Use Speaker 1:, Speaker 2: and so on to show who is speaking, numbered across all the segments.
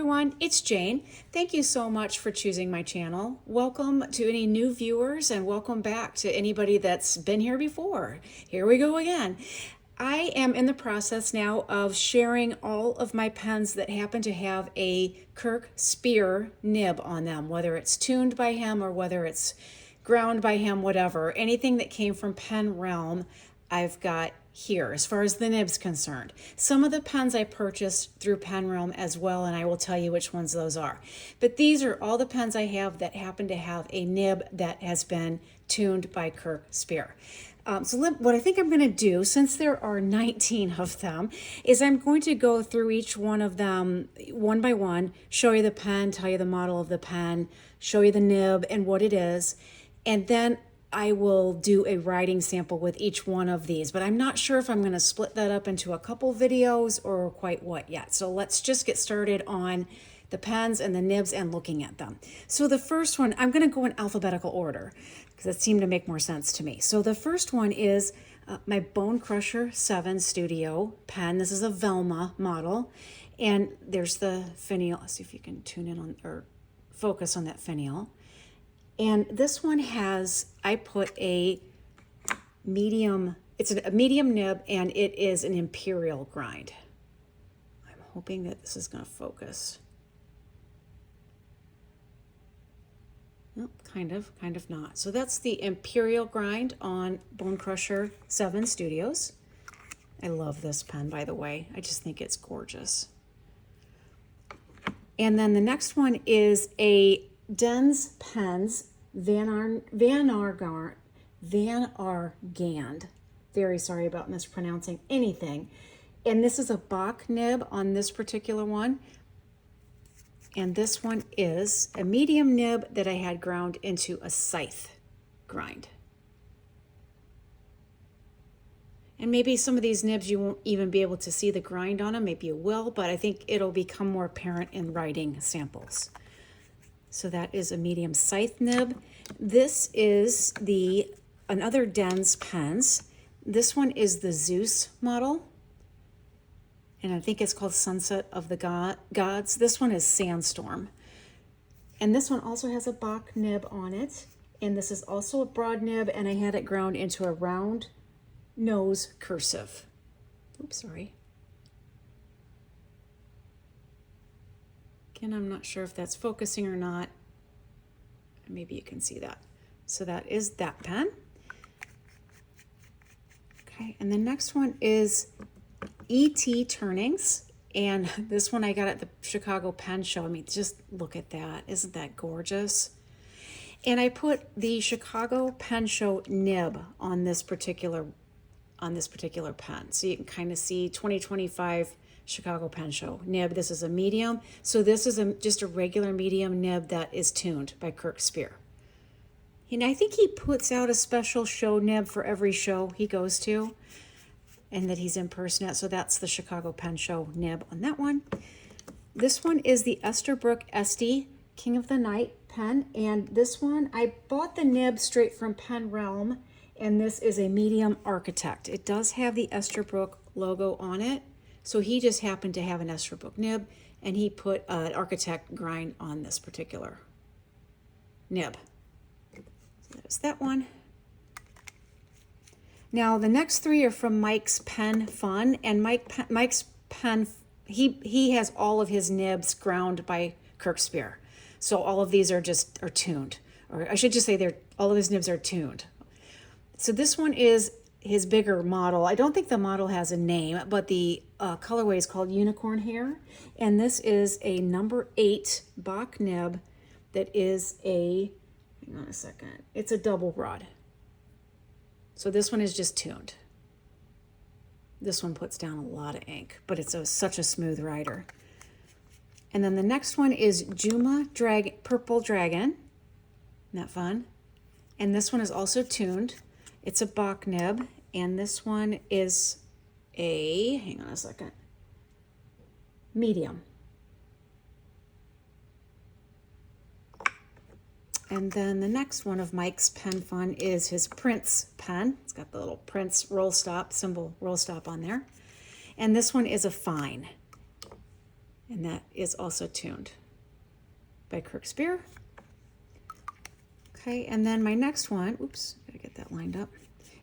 Speaker 1: everyone, it's Jane. Thank you so much for choosing my channel. Welcome to any new viewers and welcome back to anybody that's been here before. Here we go again. I am in the process now of sharing all of my pens that happen to have a Kirk Speer nib on them, whether it's tuned by him or whether it's ground by him, whatever. Anything that came from Pen Realm, I've got here as far as the nib's concerned. Some of the pens I purchased through Pen Realm as well, and I will tell you which ones those are. But these are all the pens I have that happen to have a nib that has been tuned by Kirk Speer. What I think I'm going to do, since there are 19 of them, is I'm going to go through each one of them one by one, show you the pen, tell you the model of the pen, show you the nib and what it is, and then I will do a writing sample with each one of these, but I'm not sure if I'm going to split that up into a couple videos or quite what yet. So let's just get started on the pens and the nibs and looking at them. So the first one, I'm going to go in alphabetical order because it seemed to make more sense to me. So the first one is my Bone Crusher 7 Studio pen. This is a Velma model, and there's the finial. Let's see if you can tune in on or focus on that finial. And this one has, I put a medium, it's a medium nib, and it is an imperial grind. I'm hoping that this is going to focus. Nope, kind of not. So that's the imperial grind on Bone Crusher 7 Studios. I love this pen, by the way. I just think it's gorgeous. And then the next one is a Dens Pens Van Argand. Very sorry about mispronouncing anything. And this is a Bach nib on this particular one. And this one is a medium nib that I had ground into a scythe grind. And maybe some of these nibs you won't even be able to see the grind on them. Maybe you will, but I think it'll become more apparent in writing samples. So that is a medium scythe nib. This is another Dens Pens. This one is the Zeus model. And I think it's called Sunset of the Gods. This one is Sandstorm. And this one also has a Bach nib on it. And this is also a broad nib, and I had it ground into a round nose cursive. Oops, sorry. Again, I'm not sure if that's focusing or not. Maybe you can see that. So that is that pen. Okay, and the next one is E.T. Turnings. And this one I got at the Chicago Pen Show. I mean, just look at that. Isn't that gorgeous? And I put the Chicago Pen Show nib on this particular pen. So you can kind of see 2025 Chicago Pen Show nib. This is a medium. So this is just a regular medium nib that is tuned by Kirk Speer. And I think he puts out a special show nib for every show he goes to and that he's in person at. So that's the Chicago Pen Show nib on that one. This one is the Esterbrook SD King of the Night pen. And this one, I bought the nib straight from Pen Realm. And this is a medium Architect. It does have the Esterbrook logo on it. So he just happened to have an Esterbrook nib, and he put an Architect grind on this particular nib. So that is that one. Now the next three are from Mike's Pen Fun, and Mike's Pen, he has all of his nibs ground by Kirk Speer. So all of these are tuned, or I should just say all of his nibs are tuned. So this one is his bigger model. I don't think the model has a name, but the colorway is called Unicorn Hair. And this is a number 8 Bach nib that is hang on a second, it's a double rod. So this one is just tuned. This one puts down a lot of ink, but it's such a smooth rider. And then the next one is Juma Purple Dragon. Isn't that fun? And this one is also tuned. It's a Bach nib, and this one is hang on a second, medium. And then the next one of Mike's Pen Fun is his Prince pen. It's got the little Prince symbol roll stop on there. And this one is a fine. And that is also tuned by Kirk Speer. Okay, and then my next one, oops, gotta get that lined up,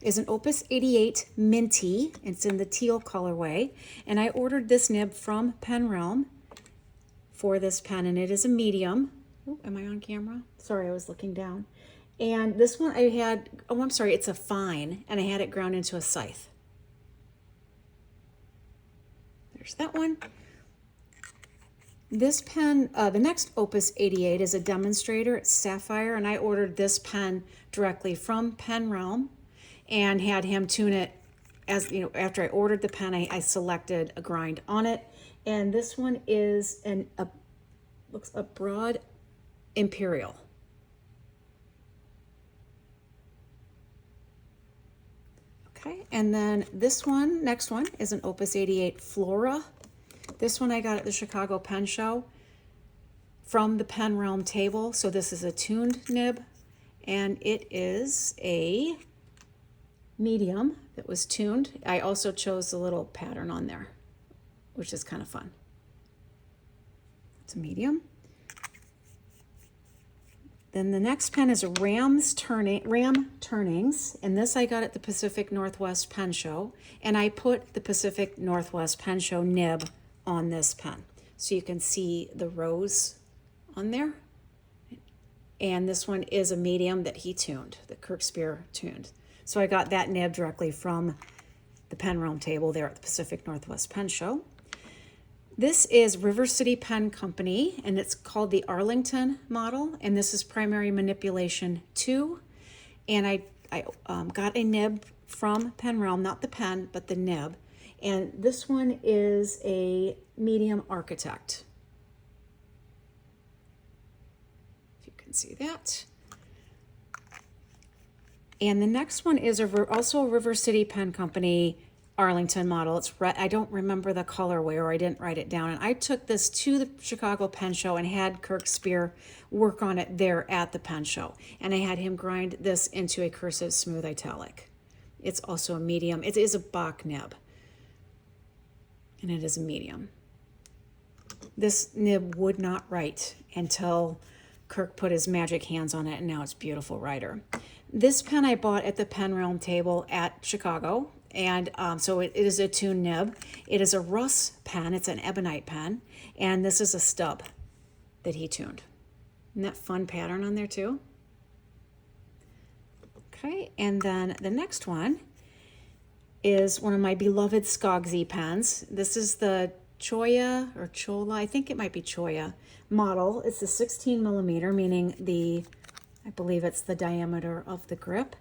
Speaker 1: is an Opus 88 Minty. It's in the teal colorway. And I ordered this nib from Pen Realm for this pen, and it is a medium. Oh, am I on camera? Sorry, I was looking down. And this one I had, oh, I'm sorry, it's a fine, and I had it ground into a scythe. There's that one. This pen, the next Opus 88 is a demonstrator. It's sapphire, and I ordered this pen directly from Pen Realm and had him tune it. As you know, after I ordered the pen, I selected a grind on it, and this one is looks a broad imperial. Okay, and then this one, next one, is an Opus 88 Flora. This one I got at the Chicago Pen Show from the Pen Realm table. So this is a tuned nib, and it is a medium that was tuned. I also chose the little pattern on there, which is kind of fun. It's a medium. Then the next pen is a Ram Turnings, and this I got at the Pacific Northwest Pen Show, and I put the Pacific Northwest Pen Show nib on this pen. So you can see the rose on there. And this one is a medium that he tuned, that Kirk Speer tuned. So I got that nib directly from the Pen Realm table there at the Pacific Northwest Pen Show. This is River City Pen Company, and it's called the Arlington model, and this is Primary Manipulation 2. And I got a nib from Pen Realm, not the pen, but the nib. And this one is a medium architect. If you can see that. And the next one is also a River City Pen Company Arlington model. It's red. I don't remember the colorway, or I didn't write it down. And I took this to the Chicago Pen Show and had Kirk Speer work on it there at the Pen Show. And I had him grind this into a cursive smooth italic. It's also a medium. It is a Bach nib, and it is a medium. This nib would not write until Kirk put his magic hands on it, and now it's beautiful writer. This pen I bought at the Pen Realm table at Chicago. And so it is a tuned nib. It is a Russ pen. It's an ebonite pen. And this is a stub that he tuned. Isn't that fun pattern on there too? Okay, and then the next one is one of my beloved Skogsy pens. This is the Choya or Chola, I think it might be Choya model. It's the 16 millimeter, meaning I believe it's the diameter of the grip.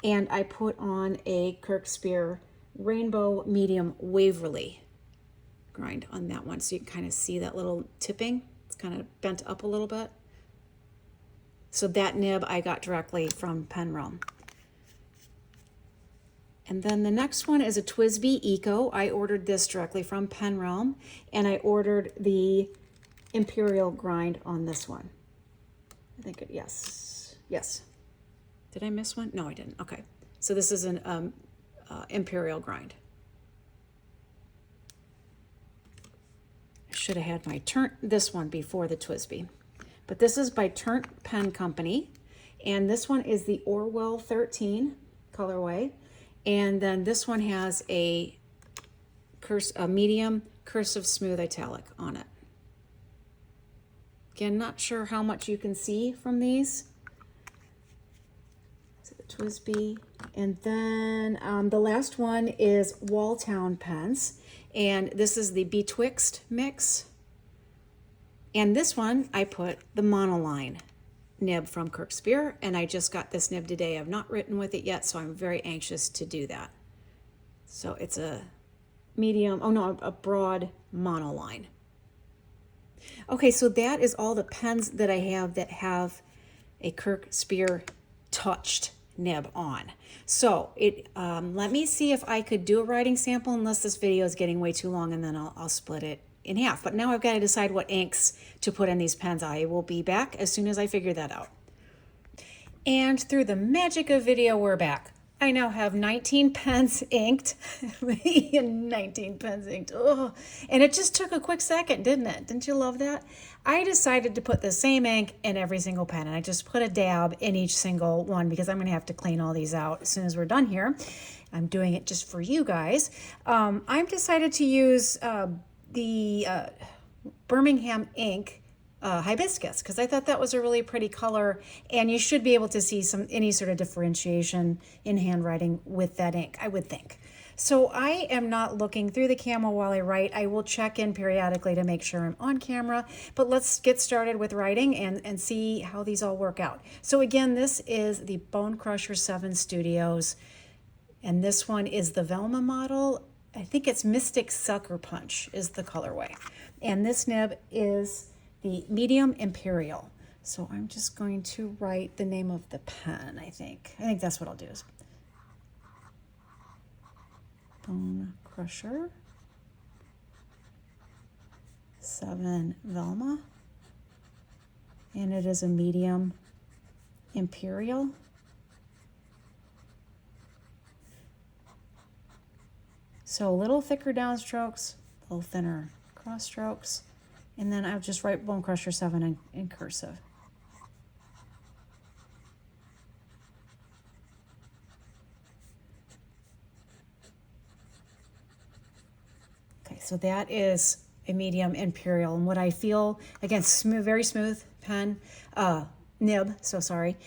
Speaker 1: And I put on a Kirk Speer Rainbow Medium Waverly grind on that one. So you can kind of see that little tipping. It's kind of bent up a little bit. So that nib I got directly from Pen Realm. And then the next one is a TWSBI Eco. I ordered this directly from Pen Realm, and I ordered the Imperial grind on this one. I think yes. Did I miss one? No, I didn't. Okay. So this is an Imperial grind. I should have had my this one before the TWSBI. But this is by Turnt Pen Company. And this one is the Orwell 13 colorway. And then this one has a medium cursive smooth italic on it. Again, not sure how much you can see from these. TWSBI. And then the last one is Walltown Pens, and this is the Betwixt mix. And this one I put the monoline nib from Kirk Speer, and I just got this nib today. I've not written with it yet, so I'm very anxious to do that. So it's a medium, a broad monoline. Okay, so that is all the pens that I have that have a Kirk Speer touched nib on. So let me see if I could do a writing sample, unless this video is getting way too long, and then I'll split it in half. But now I've got to decide what inks to put in these pens. I will be back as soon as I figure that out. And through the magic of video, we're back. I now have 19 pens inked. 19 pens inked. Oh, and it just took a quick second, didn't it? Didn't you love that? I decided to put the same ink in every single pen, and I just put a dab in each single one because I'm going to have to clean all these out as soon as we're done here. I'm doing it just for you guys. I've decided to use the Birmingham ink hibiscus because I thought that was a really pretty color, and you should be able to see any sort of differentiation in handwriting with that ink, I would think. So I am not looking through the camera while I write. I will check in periodically to make sure I'm on camera, but let's get started with writing and see how these all work out. So again, this is the Bone Crusher 7 Studios, and this one is the Velma model. I think it's Mystic Sucker Punch is the colorway. And this nib is the Medium Imperial. So I'm just going to write the name of the pen, I think. I think that's what I'll do. Is Bone Crusher 7 Velma. And it is a Medium Imperial. So a little thicker downstrokes, a little thinner cross strokes, and then I'll just write Bone Crusher 7 in cursive. Okay, so that is a Medium Imperial, and what I feel, again, smooth, very smooth pen, nib, so sorry,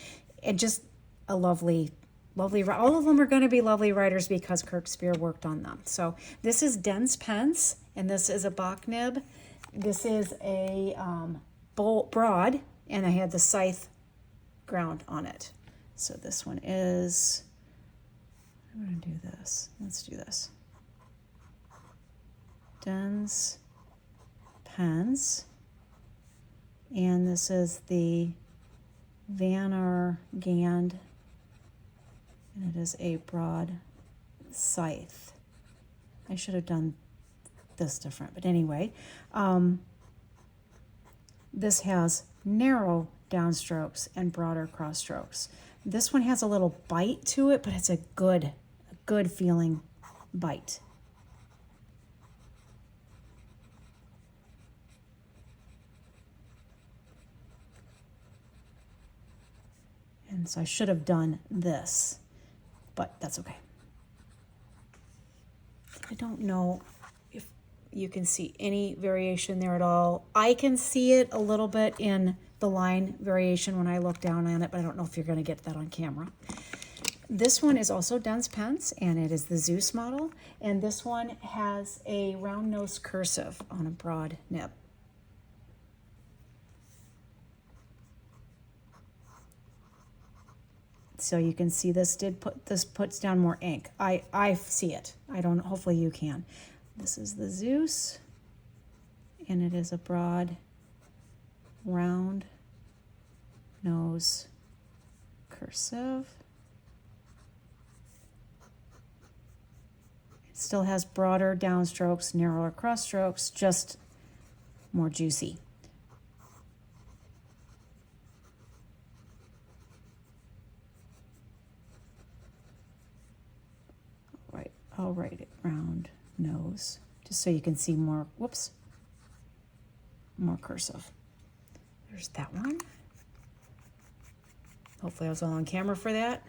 Speaker 1: and just a lovely, all of them are going to be lovely writers because Kirk Speer worked on them. So this is Dense Pens, and this is a Bach nib. This is a broad, and I had the scythe ground on it. So this one is, I'm going to do this. Let's do this. Dense Pens, and this is the Van Gand, and it is a broad scythe. I should have done this different, but anyway, this has narrow downstrokes and broader cross strokes. This one has a little bite to it, but it's a good feeling bite. And so I should have done this, but that's okay. I don't know if you can see any variation there at all. I can see it a little bit in the line variation when I look down on it, but I don't know if you're going to get that on camera. This one is also Dense Pens, and it is the Zeus model, and this one has a round nose cursive on a broad nib. So you can see this puts down more ink. I see it. I don't, hopefully you can. This is the Zeus, and it is a broad, round nose cursive. It still has broader downstrokes, narrower cross strokes, just more juicy. I'll write it round nose, just so you can see more, more cursive. There's that one. Hopefully I was all on camera for that.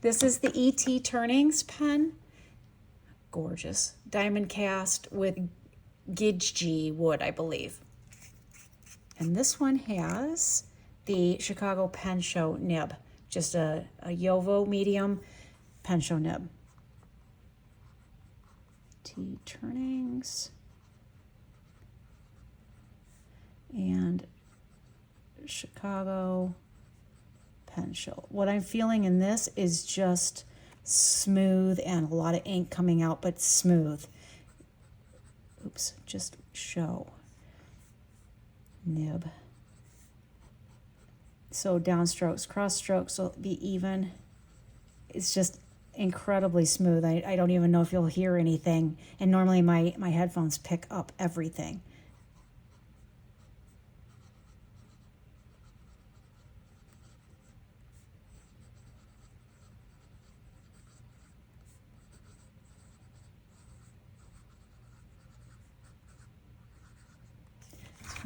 Speaker 1: This is the E.T. Turnings pen. Gorgeous. Diamond cast with Gidgee wood, I believe. And this one has the Chicago Pen Show nib, just a Yovo medium pen show nib. T Turnings and Chicago Pen Show. What I'm feeling in this is just smooth and a lot of ink coming out, but smooth. Oops, just show. Nib. So downstrokes, cross strokes will be even. It's just incredibly smooth. I don't even know if you'll hear anything, and normally my headphones pick up everything.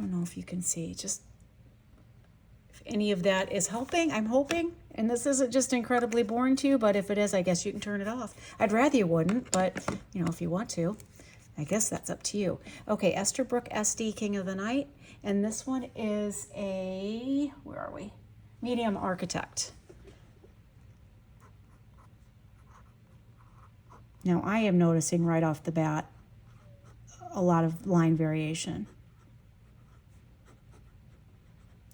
Speaker 1: don't know if you can see, just if any of that is helping, I'm hoping. And this isn't just incredibly boring to you, but if it is, I guess you can turn it off. I'd rather you wouldn't, but you know, if you want to, I guess that's up to you. Okay, Esterbrook SD, King of the Night. And this one is a, where are we? Medium Architect. Now I am noticing right off the bat a lot of line variation.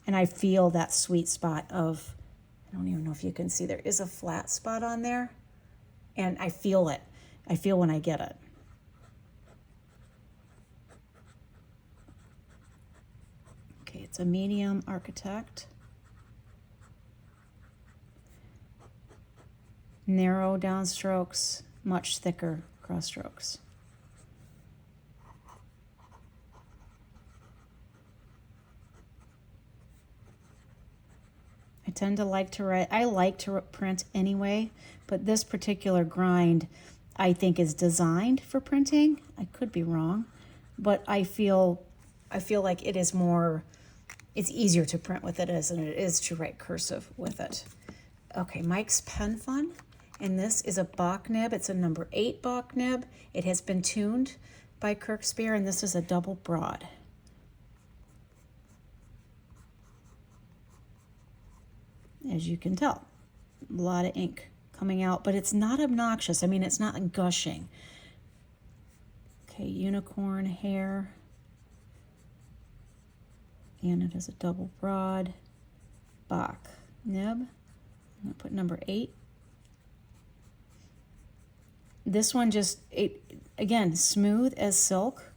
Speaker 1: And I feel that sweet spot of, I don't even know if you can see, there is a flat spot on there. And I feel it. I feel when I get it. Okay, it's a medium Architect. Narrow downstrokes, much thicker cross strokes. I tend to like to write, I like to print anyway, but this particular grind I think is designed for printing. I could be wrong, but I feel like it is more, it's easier to print with it as than it is to write cursive with it. Okay, Mike's Pen Fun. And this is a Bach nib. It's a number 8 Bach nib. It has been tuned by Kirk Speer, and this is a double broad. As you can tell, a lot of ink coming out, but it's not obnoxious. I mean, it's not gushing. Okay, Unicorn Hair. And it is a double broad Bach nib. I'm going to put number 8. This one just, again, smooth as silk.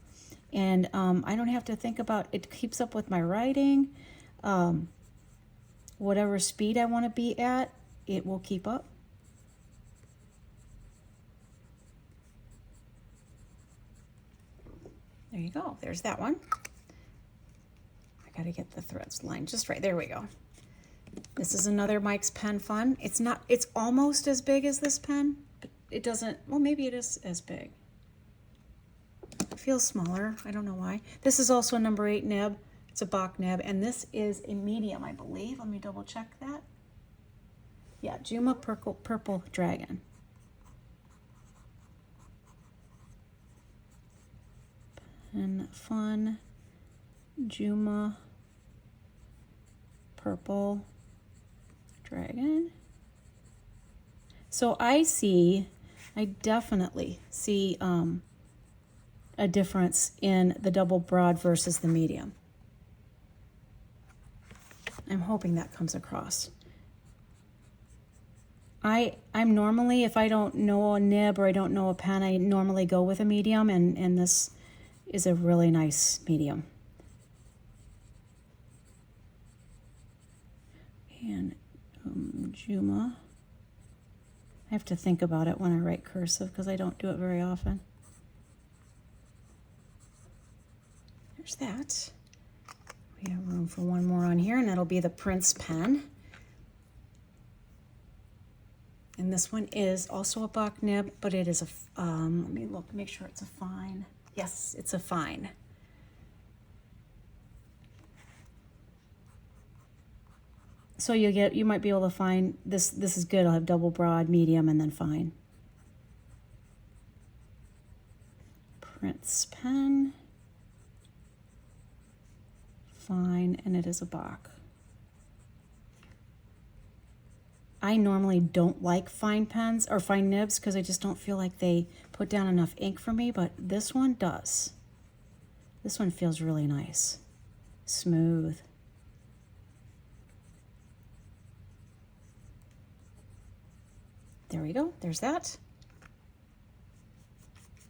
Speaker 1: And I don't have to think about, it keeps up with my writing. Whatever speed I want to be at, it will keep up. There you go. There's that one. I got to get the threads lined just right. There we go. This is another Mike's Pen Fun. It's almost as big as this pen. It doesn't, well, maybe it is as big. It feels smaller. I don't know why. This is also a number 8 nib. It's a Bach nib, and this is a medium, I believe. Let me double check that. Yeah, Juma Purple Dragon. Pen Fun, Juma Purple Dragon. So I definitely see a difference in the double broad versus the medium. I'm hoping that comes across. I'm normally, if I don't know a nib or I don't know a pen, I normally go with a medium, and this is a really nice medium. And Juma. I have to think about it when I write cursive because I don't do it very often. There's that. We have room for one more on here, and that'll be the Prince pen. And this one is also a Bach nib, but it is a, let me look, make sure it's a fine. Yes, it's a fine. So you might be able to find this. This is good. I'll have double broad, medium, and then fine. Prince pen, fine, and it is a Bach. I normally don't like fine pens or fine nibs because I just don't feel like they put down enough ink for me, but this one does. This one feels really nice, smooth. There we go, there's that.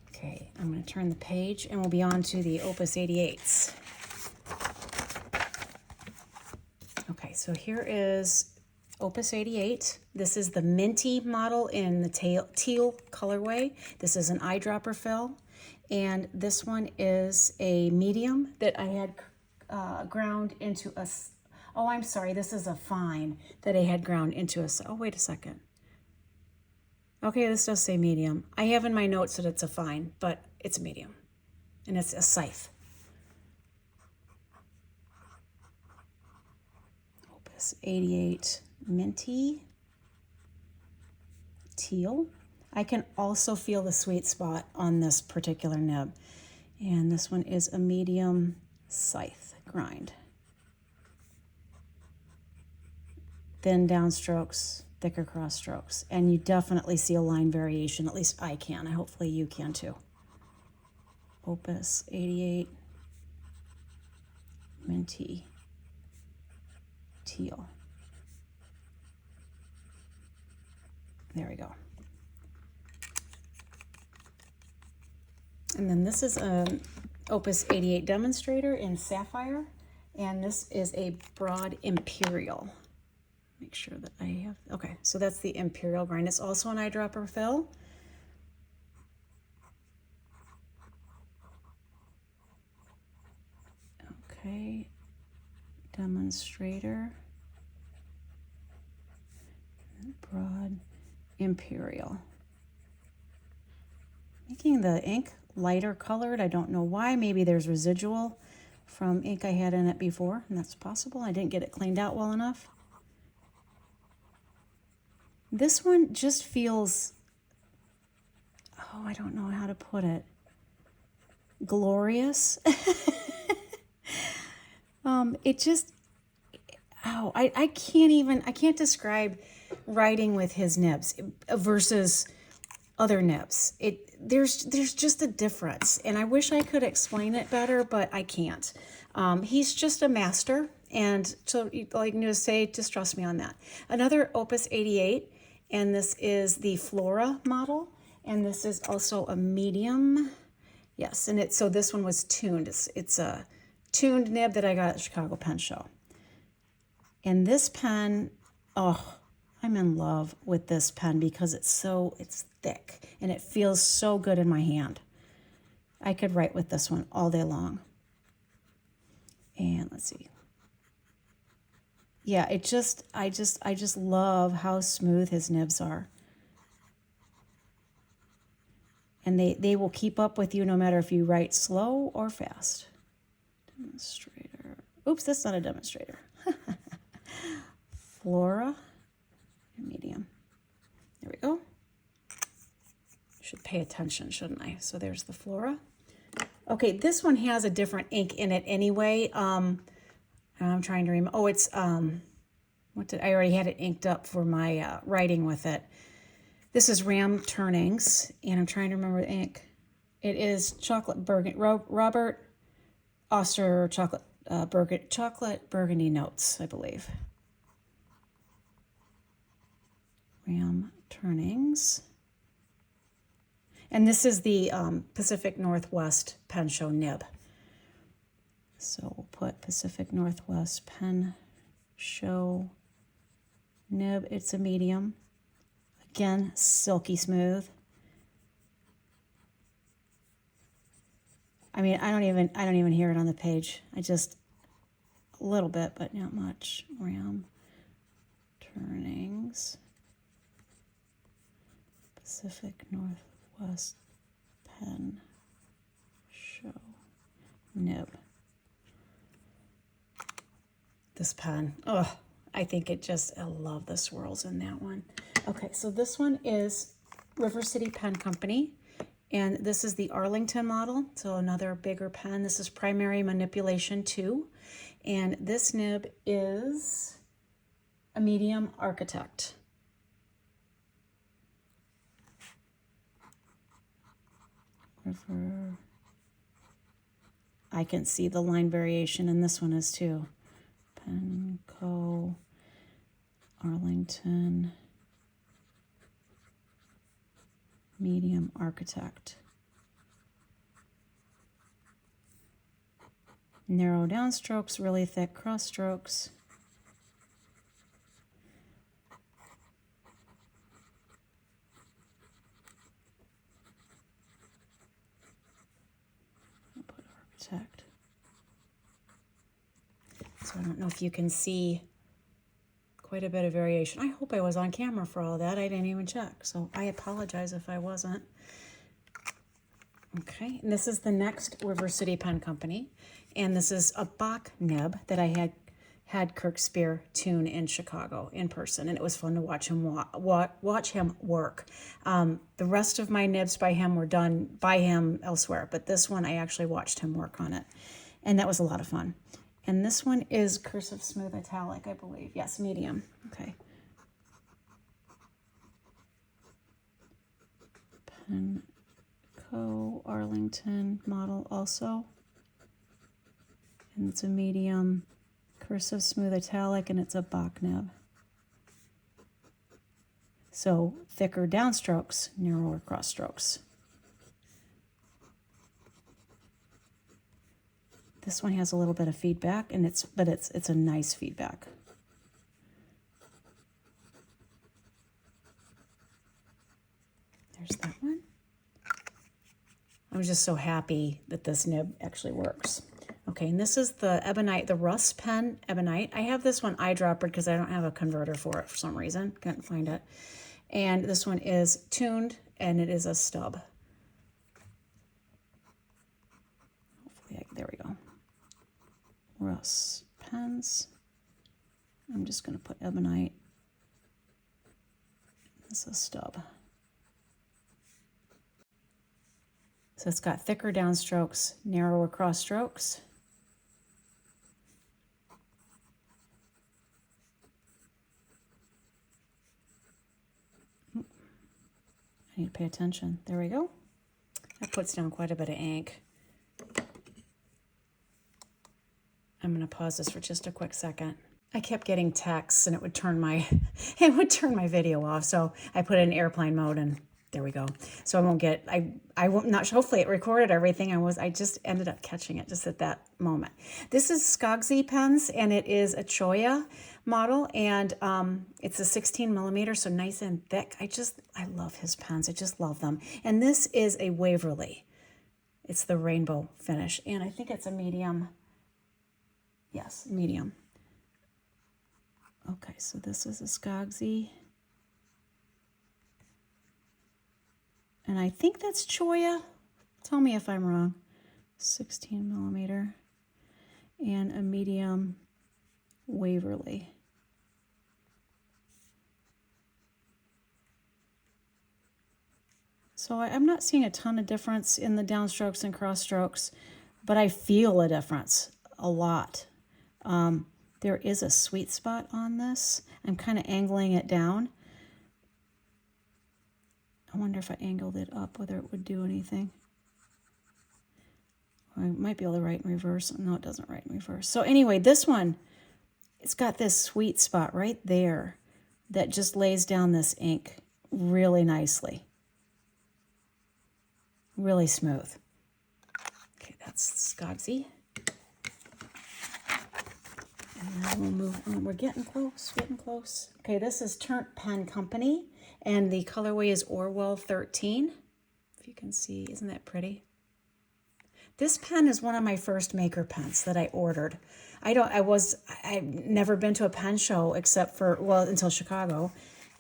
Speaker 1: Okay, I'm gonna turn the page and we'll be on to the Opus 88s. Okay, so here is Opus 88. This is the minty model in the teal colorway. This is an eyedropper fill. And this one is a medium that I had ground into a, oh, I'm sorry, this is a fine that I had ground into a, oh, wait a second. Okay, this does say medium. I have in my notes that it's a fine, but it's a medium. And it's a scythe. Opus 88 Minty Teal. I can also feel the sweet spot on this particular nib. And this one is a medium scythe grind. Thin downstrokes, thicker cross strokes. And you definitely see a line variation, at least I can. Hopefully you can too. Opus 88 Minty Teal. There we go. And then this is an Opus 88 Demonstrator in Sapphire, and this is a broad Imperial. Make sure that I have, okay, so that's the Imperial grind. It's also an eyedropper fill. Okay, Demonstrator, broad Imperial. Making the ink lighter colored. I don't know why. Maybe there's residual from ink I had in it before, and that's possible. I didn't get it cleaned out well enough. This one just feels, oh, I don't know how to put it, glorious. It just, oh, I can't describe writing with his nibs versus other nibs. There's just a difference, and I wish I could explain it better, but I can't. He's just a master, and so all you can do is say, just trust me on that. Another Opus 88, and this is the Flora model, and this is also a medium. Yes, and so this one was tuned. It's a tuned nib that I got at the Chicago Pen Show. And this pen, oh, I'm in love with this pen because it's thick and it feels so good in my hand. I could write with this one all day long. And let's see. Yeah, I just love how smooth his nibs are. And they will keep up with you no matter if you write slow or fast. Demonstrator. Oops, that's not a demonstrator. Flora. Medium. There we go. Should pay attention, shouldn't I? So there's the Flora. Okay, this one has a different ink in it anyway. I'm trying to remember. Oh, it's I already had it inked up for my writing with it. This is Ram Turnings, and I'm trying to remember the ink. It is chocolate burgundy, Robert Oster chocolate burgundy notes, I believe. Ram Turnings. And this is the Pacific Northwest Pen Show nib. So we'll put Pacific Northwest Pen Show nib. It's a medium. Again, silky smooth. I mean, I don't even hear it on the page. I just a little bit, but not much. Ram Turnings. Pacific Northwest Pen Show nib. This pen, oh, I think I love the swirls in that one. Okay, so this one is River City Pen Company, and this is the Arlington model, so another bigger pen. This is Primary Manipulation 2, and this nib is a medium Architect. River. I can see the line variation, and this one is too. Penco, Arlington, medium Architect. Narrow down strokes, really thick cross strokes. I'll put Architect. So I don't know if you can see quite a bit of variation. I hope I was on camera for all that. I didn't even check, so I apologize if I wasn't. Okay, and this is the next River City Pen Company, and this is a Bach nib that I had Kirk Speer tune in Chicago in person, and it was fun to watch him watch him work. The rest of my nibs by him were done by him elsewhere, but this one I actually watched him work on it, and that was a lot of fun. And this one is Cursive Smooth Italic, I believe. Yes, medium. Okay. Penco Arlington model also. And it's a medium Cursive Smooth Italic, and it's a Bach nib. So thicker downstrokes, narrower cross strokes. This one has a little bit of feedback, and it's a nice feedback. There's that one. I'm just so happy that this nib actually works. Okay, and this is the Ebonite, the Russ pen Ebonite. I have this one eyedroppered because I don't have a converter for it for some reason. Couldn't find it. And this one is tuned, and it is a stub. Hopefully, there we go. Russ pens. I'm just going to put Ebonite. This is a stub. So it's got thicker downstrokes, narrower cross strokes. I need to pay attention. There we go. That puts down quite a bit of ink. I'm going to pause this for just a quick second. I kept getting texts and it would turn my video off. So I put it in airplane mode, and there we go. So I won't get, I won't, not, hopefully it recorded everything. I just ended up catching it just at that moment. This is Skaggsy pens, and it is a Choya model, and it's a 16 millimeter, so nice and thick. I love his pens. I just love them. And this is a Waverly. It's the rainbow finish, and I think it's a medium. Yes, medium. Okay, so this is a Skaggsy. And I think that's Choya. Tell me if I'm wrong. 16 millimeter. And a medium Waverly. So I'm not seeing a ton of difference in the downstrokes and cross strokes, but I feel a difference a lot. There is a sweet spot on this. I'm kind of angling it down. I wonder if I angled it up, whether it would do anything. I might be able to write in reverse. No, it doesn't write in reverse. So anyway, this one, it's got this sweet spot right there that just lays down this ink really nicely. Really smooth. Okay, that's Skaggsy. And then we'll move on. We're getting close, getting close. Okay, this is Turnt Pen Company, and the colorway is Orwell 13. If you can see, isn't that pretty? This pen is one of my first maker pens that I ordered. I've never been to a pen show except for, well, until Chicago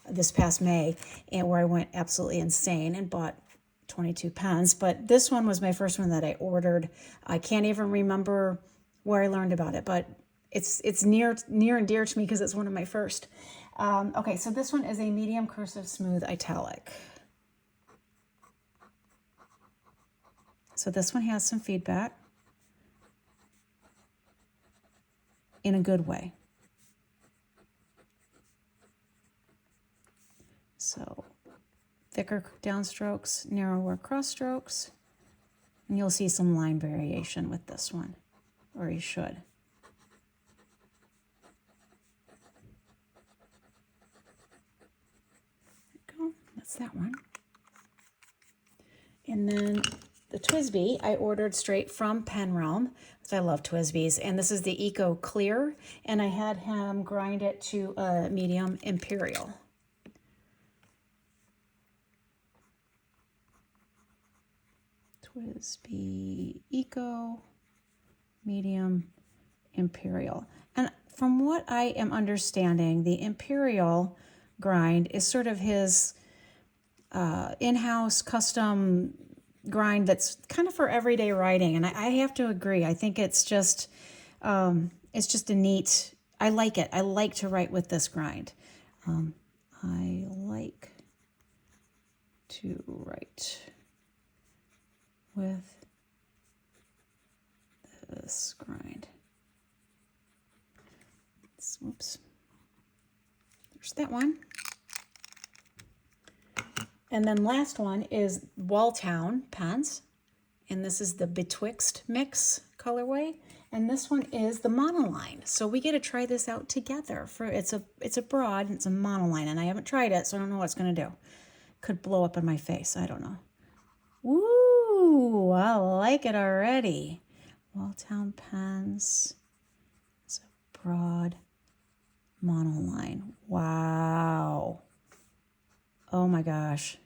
Speaker 1: this past May, and where I went absolutely insane and bought 22 pens. But this one was my first one that I ordered. I can't even remember where I learned about it, but it's near and dear to me because it's one of my first. Okay, so this one is a medium cursive smooth italic. So this one has some feedback in a good way. So thicker downstrokes, narrower cross strokes, and you'll see some line variation with this one, or you should. That's that one. And then the TWSBI I ordered straight from Pen Realm, because I love TWSBIs. And this is the Eco Clear, and I had him grind it to a medium Imperial. TWSBI Eco medium Imperial. And from what I am understanding, the Imperial grind is sort of his in-house custom grind that's kind of for everyday writing, and I have to agree. I think it's just a neat I like it. I like to write with this grind. I like to write with this grind. Oops. There's that one. And then last one is Walltown Pens. And this is the Betwixt Mix colorway. And this one is the monoline. So we get to try this out together. It's a broad and it's a monoline. And I haven't tried it, so I don't know what it's going to do. Could blow up in my face. I don't know. Woo! I like it already. Walltown Pens. It's a broad monoline. Wow. Oh my gosh.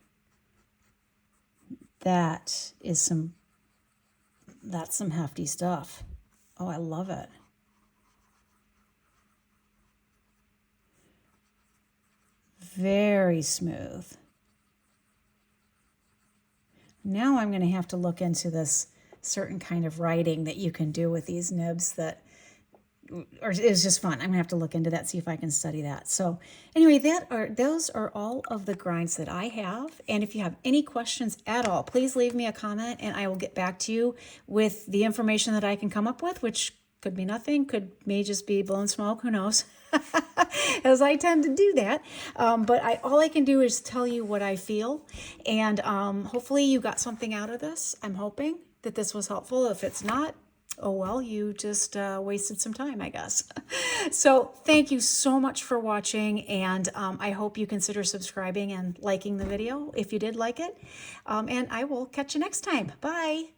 Speaker 1: That's some hefty stuff. Oh, I love it. Very smooth. Now I'm going to have to look into this certain kind of writing that you can do with these nibs that is just fun. I'm gonna have to look into that, see if I can study that. So anyway, those are all of the grinds that I have. And if you have any questions at all, please leave me a comment and I will get back to you with the information that I can come up with, which could be nothing, may just be blown smoke, who knows, as I tend to do that. But all I can do is tell you what I feel. And hopefully you got something out of this. I'm hoping that this was helpful. If it's not, oh, well, you just wasted some time, I guess. So thank you so much for watching, and I hope you consider subscribing and liking the video if you did like it. And I will catch you next time. Bye.